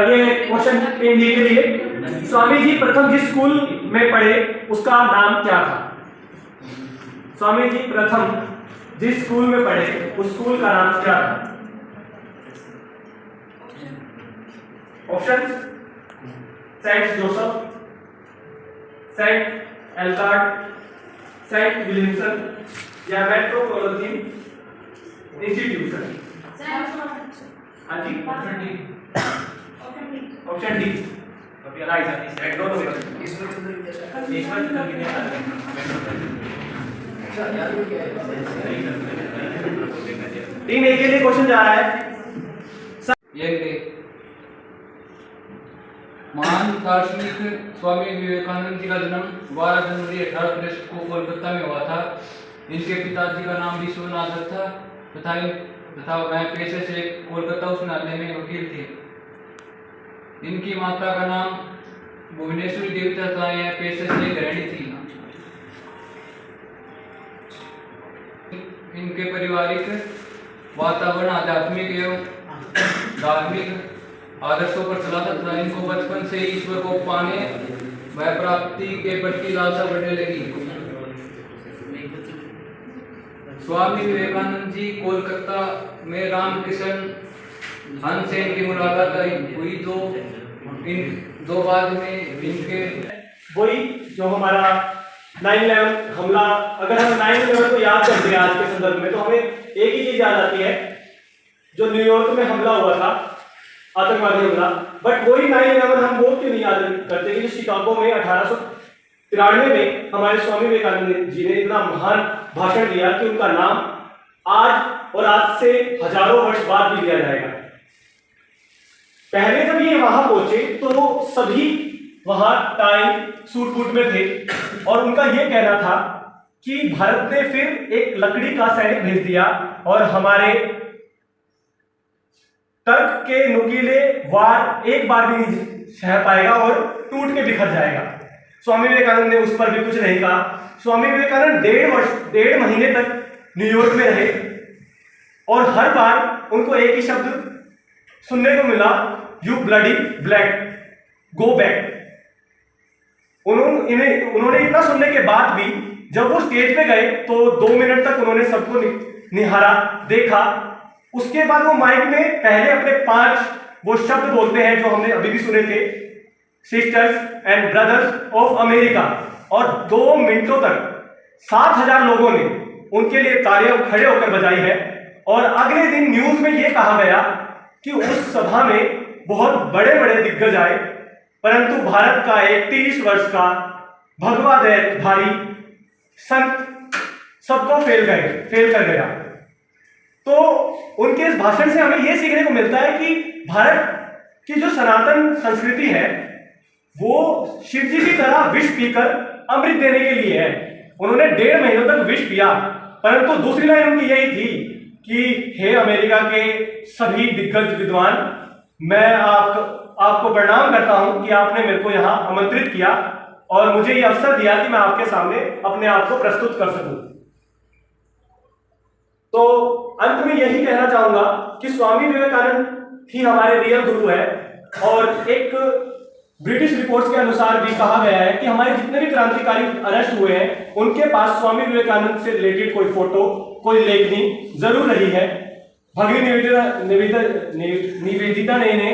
ये क्वेश्चन के लिए स्वामी जी प्रथम जिस स्कूल में पढ़े उसका नाम क्या था? स्वामी जी प्रथम जिस स्कूल में पढ़े उस स्कूल का नाम क्या था? Option: Saint Joseph, Saint Elgard, Saint Williamson या मेट्रोपोलिटन इंस्टीट्यूशन। हाँ जी, option D right. Team A के लिए क्वेश्चन जा रहा है। महान दार्शनिक स्वामी विवेकानंद जी का जन्म 12 जनवरी 1863 को कोलकाता में हुआ था। इनके पिताजी का नाम विश्वनाथ था तथा वह पेशे से कोलकाता उच्च न्यायालय में वकील थे। इनकी माता का नाम भुवनेश्वरी देवी तथा यह पेशे से गृहिणी थी। इनके पारिवारिक वातावरण आध्यात्मिक एवं धार्मिक आदर्शों पर चला था। इनको बचपन से ईश्वर को पाने व प्राप्ति के प्रति लालसा बढ़ने लगी। स्वामी विवेकानंद जी कोलकाता में रामकृष्ण हंसेन की मुलाकात हुई दो बाद में इनके वही जो हमारा 9/11 हमला, अगर हम 9/11 को याद करते हैं आज के संदर्भ में तो हमें एक ही चीज याद आती है जो न्यूयॉर्क में हमला हुआ था, आतंकवादी हमला। बट वही 9/11 हम वो क्यों नहीं याद करते कि जो शिकागो में 1893 में हमारे स्वामी विवेकानंद जी ने इतना महान भाषण दिया कि उनका नाम आज और आज से हजारों वर्ष बाद भी लिया जाएगा। पहले जब ये वहां पहुंचे तो सभी वहां टाई सूट बूट में थे और उनका यह कहना था कि भारत ने फिर एक लकड़ी का सैनिक भेज दिया और हमारे तर्क के नुकीले वार एक बार भी नहीं सह पाएगा और टूट के बिखर जाएगा। स्वामी विवेकानंद ने उस पर भी कुछ नहीं कहा। स्वामी विवेकानंद 1.5 महीने तक न्यूयॉर्क में रहे और हर बार उनको एक ही शब्द सुनने को मिला, you bloody black, go back. उन्होंने इतना सुनने के बाद भी जब वो स्टेज पे गए तो 2 मिनट तक उन्होंने सबको निहारा, देखा। उसके बाद वो माइक में पहले अपने 5 वो शब्द बोलते हैं जो हमने अभी भी सुने थे, sisters and brothers of America, और 2 मिनटों तक 7,000 लोगों ने उनके लिए तालियां खड़े होकर बजाई है। और अगले दिन न्यूज में यह कहा गया कि उस सभा में बहुत बड़े बड़े दिग्गज आए, परंतु भारत का एक 30 वर्ष का भगवाधारी संत सबको फेल कर गया। तो उनके इस भाषण से हमें यह सीखने को मिलता है कि भारत की जो सनातन संस्कृति है वो शिव जी की तरह विष पीकर अमृत देने के लिए है। उन्होंने 1.5 महीनों तक विष पिया, परंतु दूसरी लाइन उनकी यही थी कि हे अमेरिका के सभी दिग्गज विद्वान, मैं आपको प्रणाम करता हूं कि आपने मेरे को यहां आमंत्रित किया और मुझे यह अवसर दिया कि मैं आपके सामने अपने आप को प्रस्तुत कर सकूं। तो अंत में यही कहना चाहूंगा कि स्वामी विवेकानंद ही हमारे रियल गुरु है। और एक ब्रिटिश रिपोर्ट्स के अनुसार भी कहा गया है कि हमारे जितने भी क्रांतिकारी अरेस्ट हुए हैं उनके पास स्वामी विवेकानंद से रिलेटेड कोई फोटो, कोई लेखनी जरूर रही है। भगनी निवेदिता ने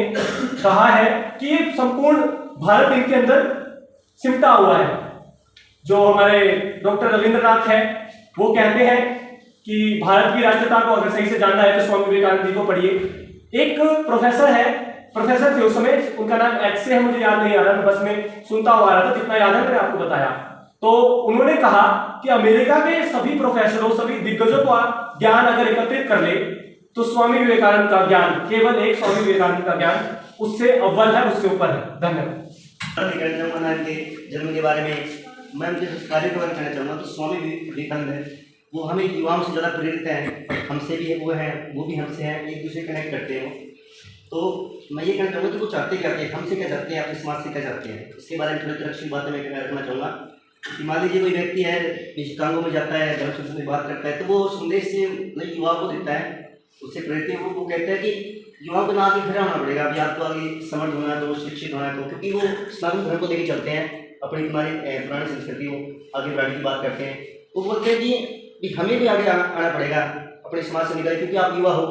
कहा है कि ये संपूर्ण भारत इनके अंदर सिमटा हुआ है। जो हमारे डॉक्टर रविंद्रनाथ है वो कहते हैं कि भारत की राष्ट्रीयता को अगर सही से जानना है तो स्वामी विवेकानंद जी को पढ़िए। एक प्रोफेसर थे उस समय, उनका नाम एक्स से है, मुझे याद नहीं आ रहा, बस में सुनता हुआ आ रहा था, जितना याद है मैंने आपको बताया। तो उन्होंने कहा कि अमेरिका के सभी प्रोफेसरों, सभी दिग्गजों का ज्ञान अगर एकत्रित कर ले तो स्वामी विवेकानंद का ज्ञान, केवल एक स्वामी विवेकानंद का ज्ञान उससे अव्वल है, उससे ऊपर है। धन्यवाद। के जन्म के बारे में मैं मुझे कार्य के बारे में कहना चाहूँगा। तो स्वामी विवेकानंद है वो हमें युवाओं से ज़्यादा प्रेरित हैं, हमसे भी है, वो भी हमसे हैं, एक दूसरे कनेक्ट करते हैं। तो मैं ये कहना चाहूँगा कि वो चाहते क्या थे, हमसे क्या चाहते हैं, अपने समाज से क्या चाहते हैं, इसके बारे में थोड़ी तरक्की बातें मैं रखना चाहूँगा। कि मान लीजिए कोई व्यक्ति है शिकागो में जाता है, धर्म संस्था में बात करता है, तो वो संदेश से युवाओं को देता है उससे प्रेरित है। वो कहते हैं कि युवाओं को ना आगे खड़ा होना पड़ेगा, अभी आपको आगे समर्थ होना है तो, शिक्षित होना है तो, क्योंकि वो सनातन धर्म को लेकर चलते हैं, अपनी पुरानी संस्कृति को आगे बढ़ाने की बात करते हैं। वो बोलते हैं कि हमें भी आगे आना पड़ेगा अपने समाज से निकल, क्योंकि आप युवा हो,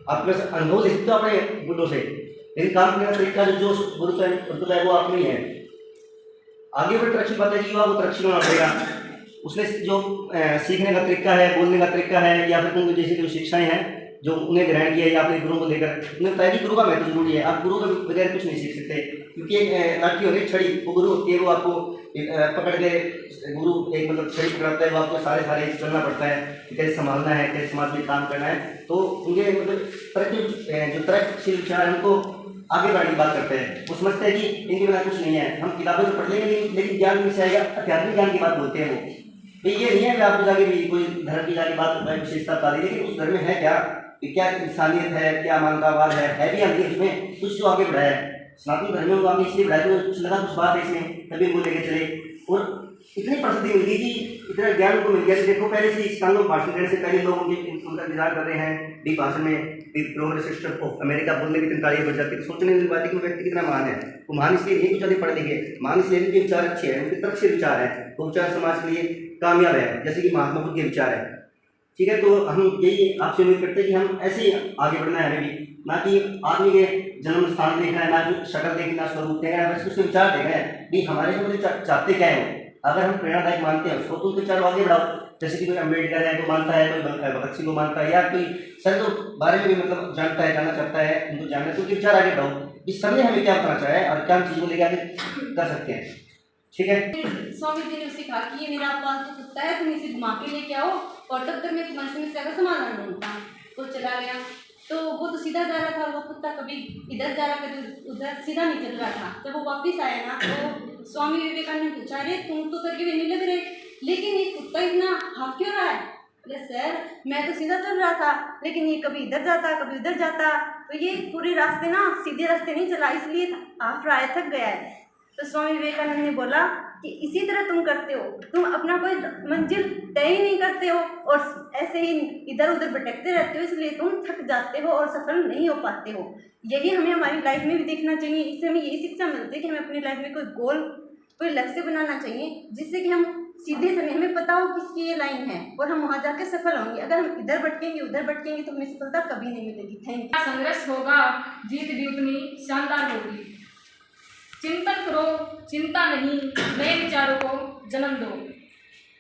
आप में से अनुभव ले सकते हो अपने बुढ़ों से, लेकिन काम करने का तरीका जो गुरुत्व है वो आप में ही है। आगे बढ़ तरक्की बात है कि युवा को तरक्की होना पड़ेगा, उसने जो सीखने का तरीका है, बोलने का तरीका है, या फिर उनकी जैसे जो शिक्षाएं हैं जो उन्हें ग्रहण किया या अपने गुरुओं को लेकर, उन्हें पता है कि गुरु का महत्व जरूरी है। आप गुरु के बगैर कुछ नहीं सीख सकते, क्योंकि एक लाठी होगी छड़ी, वो गुरु होती है, वो आपको पकड़ के, गुरु एक मतलब छड़ी पकड़ाता है, वो आपको सारे चलना पड़ता है कि कैसे संभालना है, कैसे समाज में काम करना है। तो उनके मतलब तरक्कीशील विचार है, उनको आगे बढ़ने की बात करते हैं। वो समझते हैं कि इनके बिना कुछ नहीं है, हम किताबों से पढ़ लेंगे लेकिन ज्ञान में से आएगा, आध्यात्मिक ज्ञान की बात बोलते हैं वो। तो ये नहीं है कि आपको जाके भी कोई धर्म की जाके बात विशेषता बता दी, लेकिन उस धर्म में है क्या इंसानियत है, क्या मानवतावाद है भी आगे उसमें कुछ जो आगे बढ़ाया है। सनातन धर्म में वो आगे इसलिए बढ़ाया तो कुछ लगा कुछ बात है इसमें, तभी वो लेके चले, और इतनी प्रसिद्धि मिल गई कि इतना ज्ञान उनको मिल गया कि देखो पहले से इस कानून भाषण देने से पहले लोग उनका इंतजार कर रहे हैं, डी भाषण में प्रोग्रेस सिस्टम ऑफ अमेरिका बोलने की तारीफ बन जाती है। सोचने की बात है कि वो व्यक्ति कितना महान है। वो महान इसलिए नहीं कुछ ज़्यादा पढ़े लिखे, महान इसलिए उनके विचार अच्छे हैं, उनके तरफ से विचार है, वो विचार समाज के लिए कामयाब है, जैसे कि महात्मा बुद्ध के विचार है। ठीक है, तो हम यही आपसे उम्मीद करते हैं कि हम ऐसे ही आगे बढ़ना है हमें भी, ना कि आदमी के जन्म स्थान देखना है, ना कि शक्ल देखना, ना स्वरूप देखना है, बस उसके विचार देखना है कि हमारे से मतलब चाहते क्या है। अगर हम प्रेरणादायक मानते हैं उसको तो उनके विचार आगे बढ़ाओ। जैसे कि कोई अम्बेडकर है तो मानता है, कोई भगत सिंह को मानता है, या कोई सर तो बारे में भी मतलब जानना चाहता है, उनको जानना है, तो उनके विचार आगे बढ़ाओ कि सबने हमें क्या बताना चाहा है और क्या हम चीज़ों को लेकर आगे कर सकते हैं। ठीक है, स्वामी जी ने उसे कहा कि ये मेरा पालतू कुत्ता है, तुम इसे घुमा के लेके आओ और तब तक मैं तुम्हारे समस्या का समाधान ढूंढता। तो चला गया, तो वो तो सीधा जा रहा था, वो कुत्ता कभी इधर जा रहा कभी उधर, सीधा नहीं चल रहा था। जब वो वापस आया ना तो स्वामी विवेकानंद ने पूछा, अरे तुम तो करके भी नहीं लग रहे, लेकिन ये कुत्ता इतना हाँफ क्यों रहा है? बोले सर मैं तो सीधा चल रहा था, लेकिन ये कभी इधर जाता कभी उधर जाता, तो ये पूरे रास्ते ना सीधे रास्ते नहीं चला, इसलिए हाफ रहा है, थक गया है। तो स्वामी विवेकानंद ने बोला कि इसी तरह तुम करते हो, तुम अपना कोई मंजिल तय ही नहीं करते हो और ऐसे ही इधर उधर भटकते रहते हो, इसलिए तुम थक जाते हो और सफल नहीं हो पाते हो। यही हमें हमारी लाइफ में भी देखना चाहिए। इससे हमें यही शिक्षा मिलती है कि हमें अपनी लाइफ में कोई गोल, कोई लक्ष्य बनाना चाहिए, जिससे कि हम सीधे समय हमें पता हो किसकी ये लाइन है और हम वहाँ जाकर सफल होंगे। अगर हम इधर भटकेंगे उधर भटकेंगे तो हमें सफलता कभी नहीं मिलेगी। Thank you. संघर्ष होगा, जीत भी उतनी शानदार होगी। चिंतन करो, चिंता नहीं, नए विचारों को जन्म दो।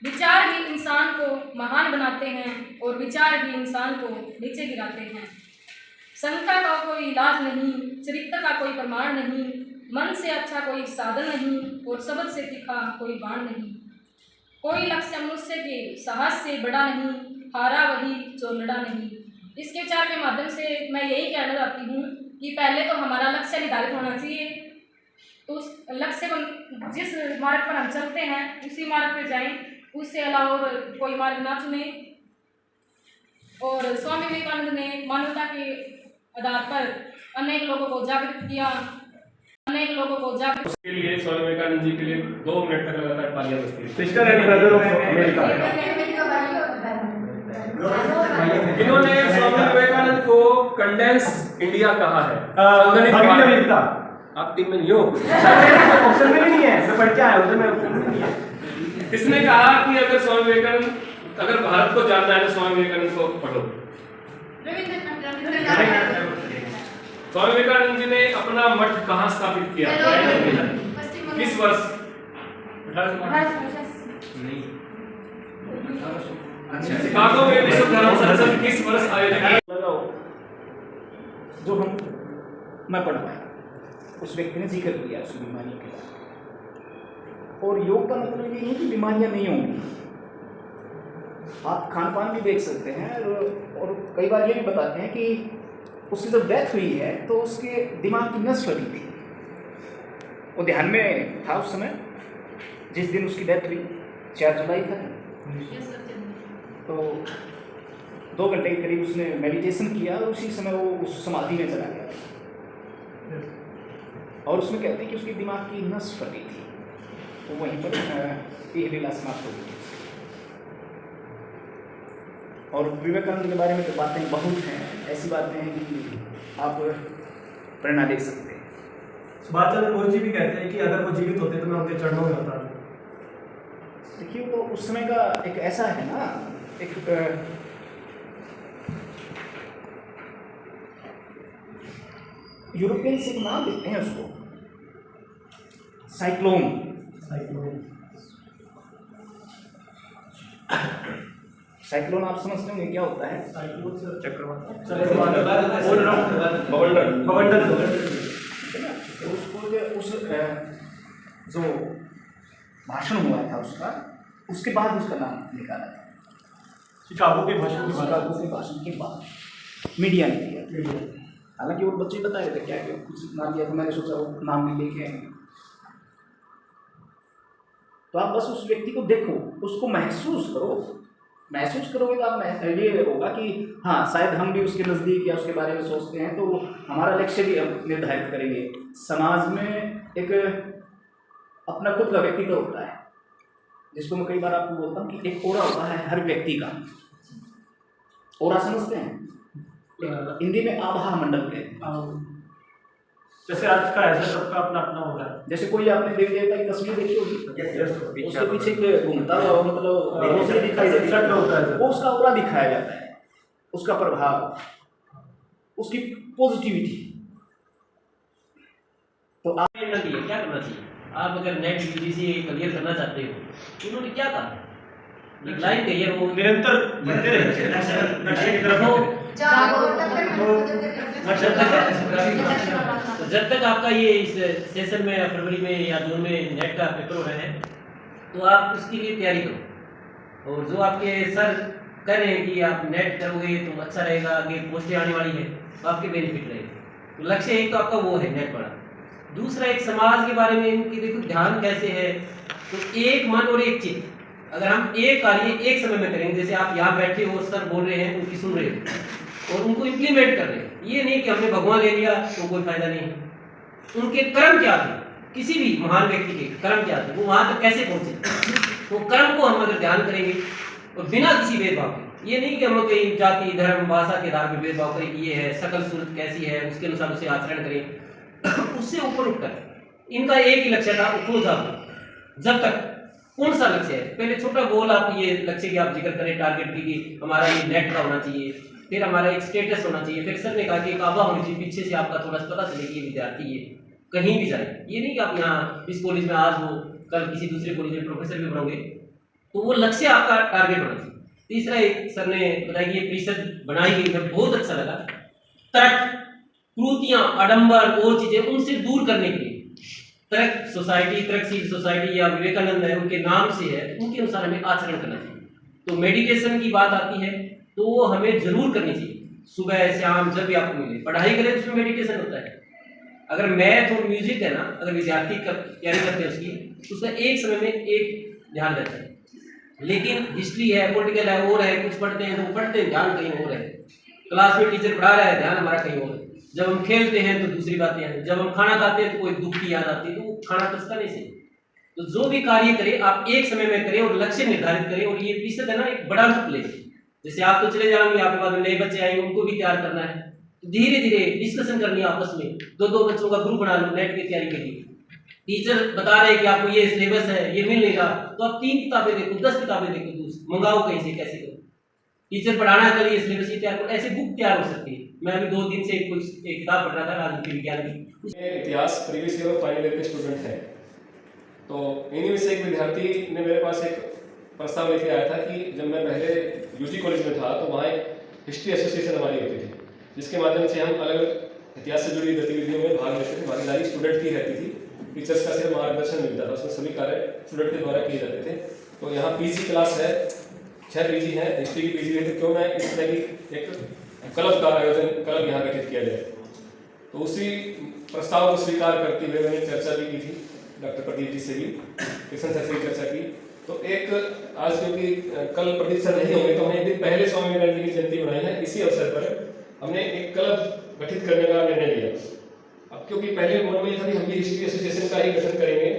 विचार ही इंसान को महान बनाते हैं और विचार ही इंसान को नीचे गिराते हैं। शंका का कोई इलाज नहीं, चरित्र का कोई प्रमाण नहीं, मन से अच्छा कोई साधन नहीं और शब्द से तीखा कोई बाण नहीं। कोई लक्ष्य मनुष्य के साहस से बड़ा नहीं, हारा वही जो लड़ा नहीं। इसके विचार के माध्यम से मैं यही कहना चाहती हूँ कि पहले तो हमारा लक्ष्य निर्धारित होना चाहिए, तो उस लक्ष्य को जिस मार्ग पर हम चलते हैं उसी मार्ग पर जाएं, उससे अलावा और कोई मार्ग ना चुने। और स्वामी विवेकानंद ने मानवता के आधार पर अनेक लोगों को जागृत किया, अनेक लोगों को जागृत। उसके लिए स्वामी विवेकानंद जी के लिए 2 मिनट तक लगातार तालियां बजती हैं। Sister and brother of America, इन्होंने स्वामी विवेकानंद को कंडेंस इंडिया कहा है। आप टीम में नहीं हो, ऑप्शन में भी नहीं है, मैं पढ़ के आया हूं, मैं ऑप्शन में नहीं है। इसने कहा कि अगर स्वामी विवेकानंद, अगर भारत को जानना है तो स्वामी विवेकानंद को पढ़ो। स्वामी विवेकानंद जी ने अपना मठ कहाँ स्थापित किया, किस वर्ष? नहीं, अच्छा, शिकागो में विश्व धर्म संसद किस वर्ष आयोजित? जो मैं पढ़ पाया, उस व्यक्ति ने जिक्र किया उस बीमारी के, और योग का मतलब ये नहीं कि बीमारियां नहीं होंगी, आप खान पान भी देख सकते हैं। और कई बार ये भी बताते हैं कि उसकी जब डेथ हुई है तो उसके दिमाग की नस फटी थी, वो ध्यान में था उस समय जिस दिन उसकी डेथ हुई, 4 जुलाई था। तो 2 घंटे के करीब उसने मेडिटेशन किया और उसी समय वो उस समाधि में चला गया। और उसमें कहते हैं कि उसकी दिमाग की नस फटी थी, तो वहीं पर ये लीला समाप्त हो गई। और विवेकानंद के बारे में तो बातें बहुत हैं, ऐसी बातें हैं कि आप प्रेरणा ले सकते हैं। सुभाष चंद्र बोस जी भी कहते हैं कि अगर वो जीवित होते तो मैं उनके चरणों में होता। देखिए वो उस समय का एक ऐसा है ना, एक यूरोपियन से एक नाम देते हैं उसको, साइक्लोन। साइक्लोन आप समझते होंगे क्या होता है? बवंडर तो उसको उस जो भाषण हुआ था उसके बाद उसका नाम निकाला था, शिकागो के भाषण के बाद। शिकागो के भाषण के बाद मीडिया ने दिया। हालांकि वो बच्चे बता रहे थे क्या कि कुछ नाम दिया, तो मैंने सोचा वो नाम भी लेके आएंगे। तो आप बस उस व्यक्ति को देखो, उसको महसूस करोगे तो आप ये होगा कि हाँ शायद हम भी उसके नज़दीक या उसके बारे में सोचते हैं, तो हमारा लक्ष्य भी हम निर्धारित करेंगे। समाज में एक अपना खुद का व्यक्तित्व होता है, जिसको मैं कई बार आपको बोलता हूँ कि एक ओरा होता है हर व्यक्ति का। ओरा समझते हैं? हिंदी में आभा मंडल कहते हैं। जैसे आज का ऐसा सबका अपना अपना होगा। जैसे कोई आपने देवी देवता की तस्वीर देखी होगी, उसके पीछे एक घूमता हुआ मतलब रोशनी दिखाई देती है, वो उसका ओरा दिखाया जाता है, उसका प्रभाव, उसकी पॉजिटिविटी। तो आप क्या करना चाहिए? आप अगर नेट यूजीसी क्लियर करना चाहते हो तो उन्होंने क्या कहा? एक लाइन कही है, वो निरंतर बढ़ते रहे लक्ष्य की तरफ। तो जब तक आपका ये इस सेशन में फरवरी में या जून में नेट का पेपर हो रहे हैं तो आप उसके लिए तैयारी करो। और जो आपके सर कह रहे हैं कि आप नेट करोगे तो अच्छा रहेगा, आगे पोस्टें आने वाली है तो आपके बेनिफिट रहेगा। तो लक्ष्य एक तो आपका वो है नेट पढ़ा। दूसरा एक समाज के बारे में इनकी देखो ध्यान कैसे है, तो एक मन और एक चित्त। अगर हम एक कार्य एक समय में करेंगे, जैसे आप यहाँ बैठे हो, सर बोल रहे हैं, उनकी सुन रहे हो और उनको इम्प्लीमेंट कर रहे हैं, ये नहीं कि हमने भगवान ले लिया तो कोई फायदा नहीं है। उनके कर्म क्या थे, किसी भी महान व्यक्ति के कर्म क्या थे, वो वहां तक कैसे पहुंचे, वो कर्म को हम अगर ध्यान करेंगे और बिना किसी भेदभाव के, ये नहीं कि हम कहीं जाति धर्म भाषा के आधार पर भेदभाव करें कि ये है, शकल सूरत कैसी है उसके अनुसार उसे आचरण करें। उससे ऊपर उठकर इनका एक ही लक्ष्य था, उठो जाओ। जब तक कौन सा लक्ष्य है, पहले छोटा गोल आप ये लक्ष्य की आप जिक्र करें, टारगेट की कि हमारा ये नेट का होना चाहिए, फिर हमारा एक स्टेटस होना चाहिए, फिर सर ने कहा कि एक आभा होनी चाहिए, पीछे से आपका थोड़ा पता चले कि ये विद्यार्थी ये कहीं भी जाए। ये नहीं कि आप यहाँ इस कॉलेज में आज हो, कल किसी दूसरे कॉलेज में प्रोफेसर भी बनोगे, तो वो लक्ष्य आपका टारगेट होना चाहिए। तीसरा एक सर ने बताया कि ये परिषद बनाई गई है, बहुत अच्छा लगा। तर्क, क्रूतियां, आडंबर और चीजें उनसे दूर करने के लिए तर्क सोसाइटी, तर्कशील सोसाइटी या विवेकानंद है उनके नाम से है, उनके अनुसार हमें आचरण करना चाहिए। तो मेडिटेशन की बात आती है तो वो हमें जरूर करनी चाहिए, सुबह शाम जब भी आपको मिले। पढ़ाई करें तो उसमें मेडिटेशन होता है। अगर मैथ और म्यूजिक है ना, अगर विद्यार्थी तैयारी करते हैं उसकी, उसका एक समय में एक ध्यान रहता है। लेकिन हिस्ट्री है, पॉलिटिकल है, और है, कुछ पढ़ते हैं तो पढ़ते हैं, ध्यान कहीं और है। क्लास में टीचर पढ़ा रहा है, ध्यान हमारा कहीं और है। जब हम खेलते हैं तो दूसरी बातें हैं, जब हम खाना खाते हैं तो कोई दुख की याद आती है, तो वो खाना पचता नहीं सही। तो जो भी कार्य करें आप एक समय में करें और लक्ष्य निर्धारित करें। और ये प्रतिशत है ना, एक बड़ा रूप ले। जैसे आप तो चले जाएंगे, आपके बाद में नए बच्चे आएंगे, उनको भी तैयार करना है, तो धीरे धीरे डिस्कशन करनी है आपस में। दो बच्चों का ग्रुप बना लो नेट की तैयारी के लिए। टीचर बता रहे हैं कि आपको ये सिलेबस है, ये मिल नहीं रहा, तो आप 3 किताबें देखो, 10 किताबें देखो, मंगाओ कहीं से, कैसे करो। टीचर पढ़ाना है, कल ये सिलेबस ही तैयार करो, ऐसे बुक तैयार हो सकती है। मैं अभी 2 दिन से एक किताब पढ़ रहा था राजनीति विज्ञान की। इतिहास प्रीवियस ईयर और फाइनल ईयर के स्टूडेंट हैं, तो इन्हीं में से एक विद्यार्थी ने मेरे पास एक प्रस्ताव लेके आया था कि जब मैं पहले यूजी कॉलेज में था तो वहाँ एक हिस्ट्री एसोसिएशन हमारी होती थी, जिसके माध्यम से हम अलग अलग इतिहास से जुड़ी गतिविधियों में भाग लेते थे। भागीदारी स्टूडेंट की रहती थी, टीचर्स का सिर्फ मार्गदर्शन मिलता था, उसमें सभी कार्य स्टूडेंट के द्वारा किए जाते थे। तो यहाँ पीजी क्लास है, 6 पीजी हैं, हिस्ट्री की पीजी है, तो क्यों ना इस तरह की एक क्लब का आयोजन, क्लब यहाँ गठित किया जाए। तो उसी प्रस्ताव को स्वीकार करते हुए मैंने चर्चा भी की थी डॉक्टर प्रदीप जी से भी, कृष्ण सर से भी चर्चा की। तो एक आज क्योंकि कल प्रदीप सर नहीं होंगे तो हमने एक दिन पहले स्वामी विवेकानंद जी की जयंती बनाई है, इसी अवसर पर हमने एक क्लब गठित करने का निर्णय लिया। अब क्योंकि पहले मन में था कि हम भी हिस्ट्री एसोसिएशन का ही गठन करेंगे,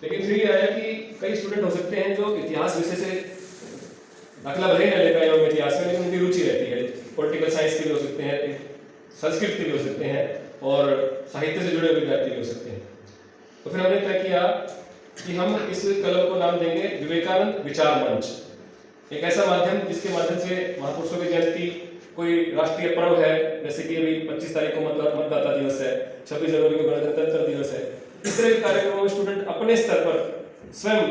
लेकिन फिर ये आया कि कई स्टूडेंट हो सकते हैं जो इतिहास विषय से दाखिला भले ही न ले पाए एवं इतिहास में, लेकिन उनकी रुचि रहती है। पॉलिटिकल साइंस के भी हो सकते हैं, संस्कृत के भी हो सकते हैं और साहित्य से जुड़े हुए विद्यार्थी भी हो सकते हैं। तो फिर हमने तय किया कि हम इस क्लब को नाम देंगे विवेकानंद विचार मंच। एक ऐसा माध्यम जिसके माध्यम से महापुरुषों की जयंती, कोई राष्ट्रीय पर्व है, जैसे कि अभी 25 तारीख को मतदाता दिवस है, 26 जनवरी को गणतंत्र दिवस है, इस तरह के कार्यक्रमों में स्टूडेंट अपने स्तर पर स्वयं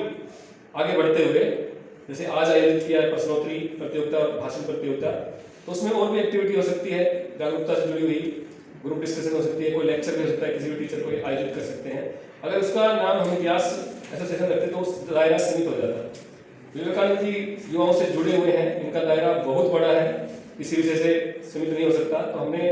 आगे बढ़ते हुए, जैसे आज आयोजित किया है प्रश्नोत्तरी प्रतियोगिता और भाषण प्रतियोगिता, तो उसमें और भी एक्टिविटी हो सकती है जागरूकता से जुड़ी हुई, ग्रुप डिस्कशन हो सकती है, कोई लेक्चर भी हो सकता है, किसी भी टीचर को आयोजित कर सकते हैं। अगर उसका नाम हम इतिहास एसोसिएशन रखते तो उस दायरा सीमित हो जाता। विवेकानंद जी युवाओं से जुड़े हुए हैं, इनका दायरा बहुत बड़ा है, किसी विषय से सीमित नहीं हो सकता। तो हमने